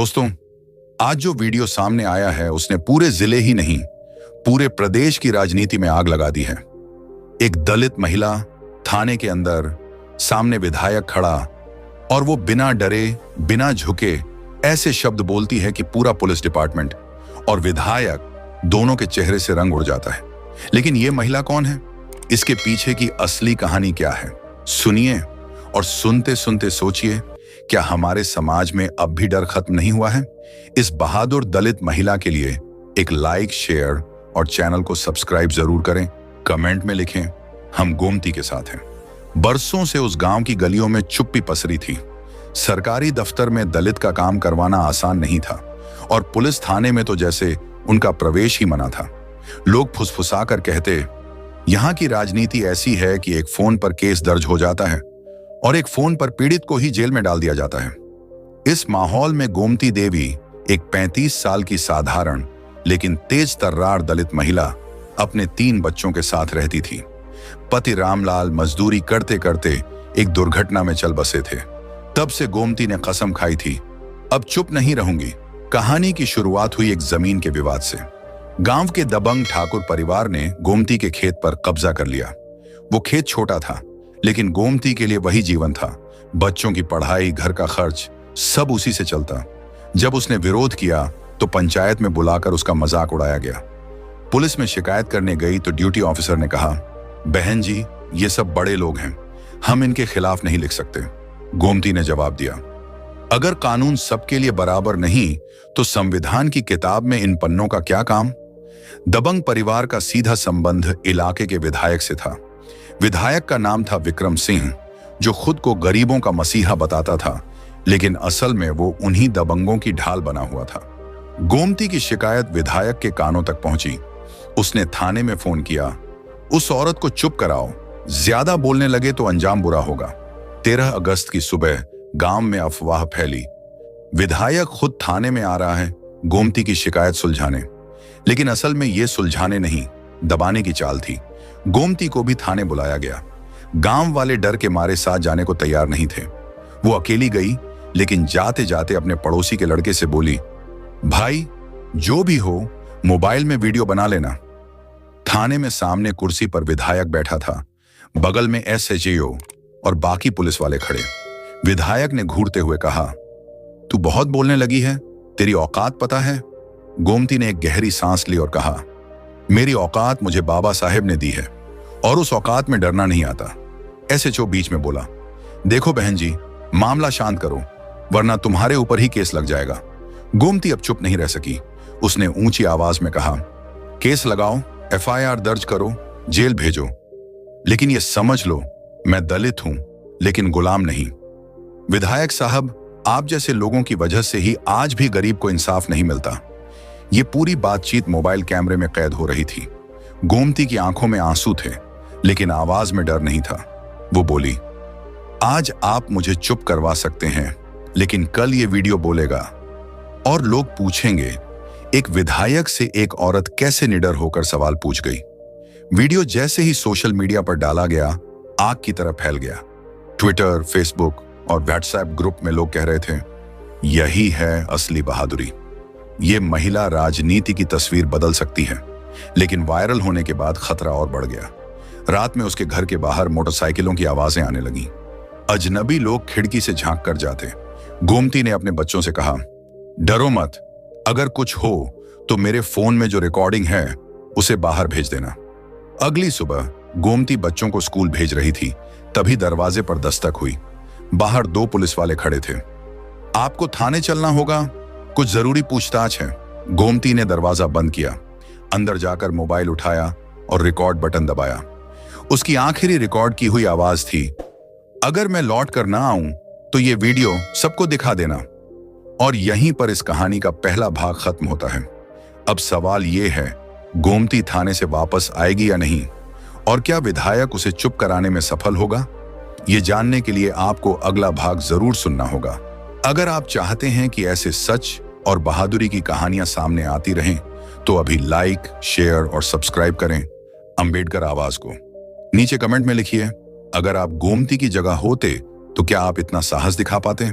दोस्तों, आज जो वीडियो सामने आया है उसने पूरे जिले ही नहीं, पूरे प्रदेश की राजनीति में आग लगा दी है। एक दलित महिला थाने के अंदर, सामने विधायक खड़ा और वो बिना डरे, बिना झुके ऐसे शब्द बोलती है कि पूरा पुलिस डिपार्टमेंट और विधायक दोनों के चेहरे से रंग उड़ जाता है। लेकिन ये महिला कौन है? इसके पीछे की असली कहानी क्या है? सुनिए और सुनते सुनते सोचिए, क्या हमारे समाज में अब भी डर खत्म नहीं हुआ है? इस बहादुर दलित महिला के लिए एक लाइक, शेयर और चैनल को सब्सक्राइब जरूर करें। कमेंट में लिखें, हम गोमती के साथ हैं। बरसों से उस गांव की गलियों में चुप्पी पसरी थी। सरकारी दफ्तर में दलित का काम करवाना आसान नहीं था और पुलिस थाने में तो जैसे उनका प्रवेश ही मना था। लोग फुसफुसाकर कहते, यहां की राजनीति ऐसी है कि एक फोन पर केस दर्ज हो जाता है और एक फोन पर पीड़ित को ही जेल में डाल दिया जाता है। इस माहौल में गोमती देवी एक 35 साल की साधारण लेकिन तेज तर्रार दलित महिला अपने 3 बच्चों के साथ रहती थी। पति रामलाल मजदूरी करते करते एक दुर्घटना में चल बसे थे। तब से गोमती ने कसम खाई थी, अब चुप नहीं रहूंगी। कहानी की शुरुआत हुई एक जमीन के विवाद से। गांव के दबंग ठाकुर परिवार ने गोमती के खेत पर कब्जा कर लिया। वो खेत छोटा था, लेकिन गोमती के लिए वही जीवन था। बच्चों की पढ़ाई, घर का खर्च सब उसी से चलता। जब उसने विरोध किया तो पंचायत में बुलाकर उसका मजाक उड़ाया गया। पुलिस में शिकायत करने गई तो ड्यूटी ऑफिसर ने कहा, बहन जी, ये सब बड़े लोग हैं, हम इनके खिलाफ नहीं लिख सकते। गोमती ने जवाब दिया, अगर कानून सबके लिए बराबर नहीं तो संविधान की किताब में इन पन्नों का क्या काम? दबंग परिवार का सीधा संबंध इलाके के विधायक से था। विधायक का नाम था विक्रम सिंह, जो खुद को गरीबों का मसीहा बताता था, लेकिन असल में वो उन्हीं दबंगों की ढाल बना हुआ था। गोमती की शिकायत विधायक के कानों तक पहुंची। उसने थाने में फोन किया, उस औरत को चुप कराओ, ज्यादा बोलने लगे तो अंजाम बुरा होगा। 13 अगस्त की सुबह गांव में अफवाह फैली, विधायक खुद थाने में आ रहा है गोमती की शिकायत सुलझाने। लेकिन असल में यह सुलझाने नहीं, दबाने की चाल थी। गोमती को भी थाने बुलाया गया। गांव वाले डर के मारे साथ जाने को तैयार नहीं थे। वो अकेली गई, लेकिन जाते जाते अपने पड़ोसी के लड़के से बोली, भाई जो भी हो मोबाइल में वीडियो बना लेना। थाने में सामने कुर्सी पर विधायक बैठा था, बगल में SHO और बाकी पुलिस वाले खड़े। विधायक ने घूरते हुए कहा, तू बहुत बोलने लगी है, तेरी औकात पता है? गोमती ने एक गहरी सांस ली और कहा, मेरी औकात मुझे बाबा साहेब ने दी है और उस औकात में डरना नहीं आता। SHO बीच में बोला, देखो बहन जी, मामला शांत करो वरना तुम्हारे ऊपर ही केस लग जाएगा। गोमती अब चुप नहीं रह सकी। उसने ऊंची आवाज में कहा, केस लगाओ, FIR दर्ज करो, जेल भेजो, लेकिन ये समझ लो मैं दलित हूं लेकिन गुलाम नहीं। विधायक साहब, आप जैसे लोगों की वजह से ही आज भी गरीब को इंसाफ नहीं मिलता। ये पूरी बातचीत मोबाइल कैमरे में कैद हो रही थी। गोमती की आंखों में आंसू थे, लेकिन आवाज में डर नहीं था। वो बोली, आज आप मुझे चुप करवा सकते हैं, लेकिन कल ये वीडियो बोलेगा और लोग पूछेंगे, एक विधायक से एक औरत कैसे निडर होकर सवाल पूछ गई। वीडियो जैसे ही सोशल मीडिया पर डाला गया, आग की तरह फैल गया। ट्विटर, फेसबुक और व्हाट्सएप ग्रुप में लोग कह रहे थे, यही है असली बहादुरी। ये महिला राजनीति की तस्वीर बदल सकती है। लेकिन वायरल होने के बाद खतरा और बढ़ गया। रात में उसके घर के बाहर मोटरसाइकिलों की आवाजें आने लगी। अजनबी लोग खिड़की से झांक कर जाते। गोमती ने अपने बच्चों से कहा, डरो मत, अगर कुछ हो तो मेरे फोन में जो रिकॉर्डिंग है उसे बाहर भेज देना। अगली सुबह गोमती बच्चों को स्कूल भेज रही थी, तभी दरवाजे पर दस्तक हुई। बाहर 2 पुलिस वाले खड़े थे। आपको थाने चलना होगा, कुछ जरूरी पूछताछ है। गोमती ने दरवाजा बंद किया, अंदर जाकर मोबाइल उठाया और रिकॉर्ड बटन दबाया। उसकी आखिरी रिकॉर्ड की हुई आवाज थी, अगर मैं लौट कर ना आऊं तो ये वीडियो सबको दिखा देना। और यहीं पर इस कहानी का पहला भाग खत्म होता है। अब सवाल ये है, गोमती थाने से वापस आएगी या नहीं, और क्या विधायक उसे चुप कराने में सफल होगा? ये जानने के लिए आपको अगला भाग जरूर सुनना होगा। अगर आप चाहते हैं कि ऐसे सच और बहादुरी की कहानियां सामने आती रहें, तो अभी लाइक, शेयर और सब्सक्राइब करें अंबेडकर आवाज को। नीचे कमेंट में लिखिए, अगर आप गोमती की जगह होते तो क्या आप इतना साहस दिखा पाते?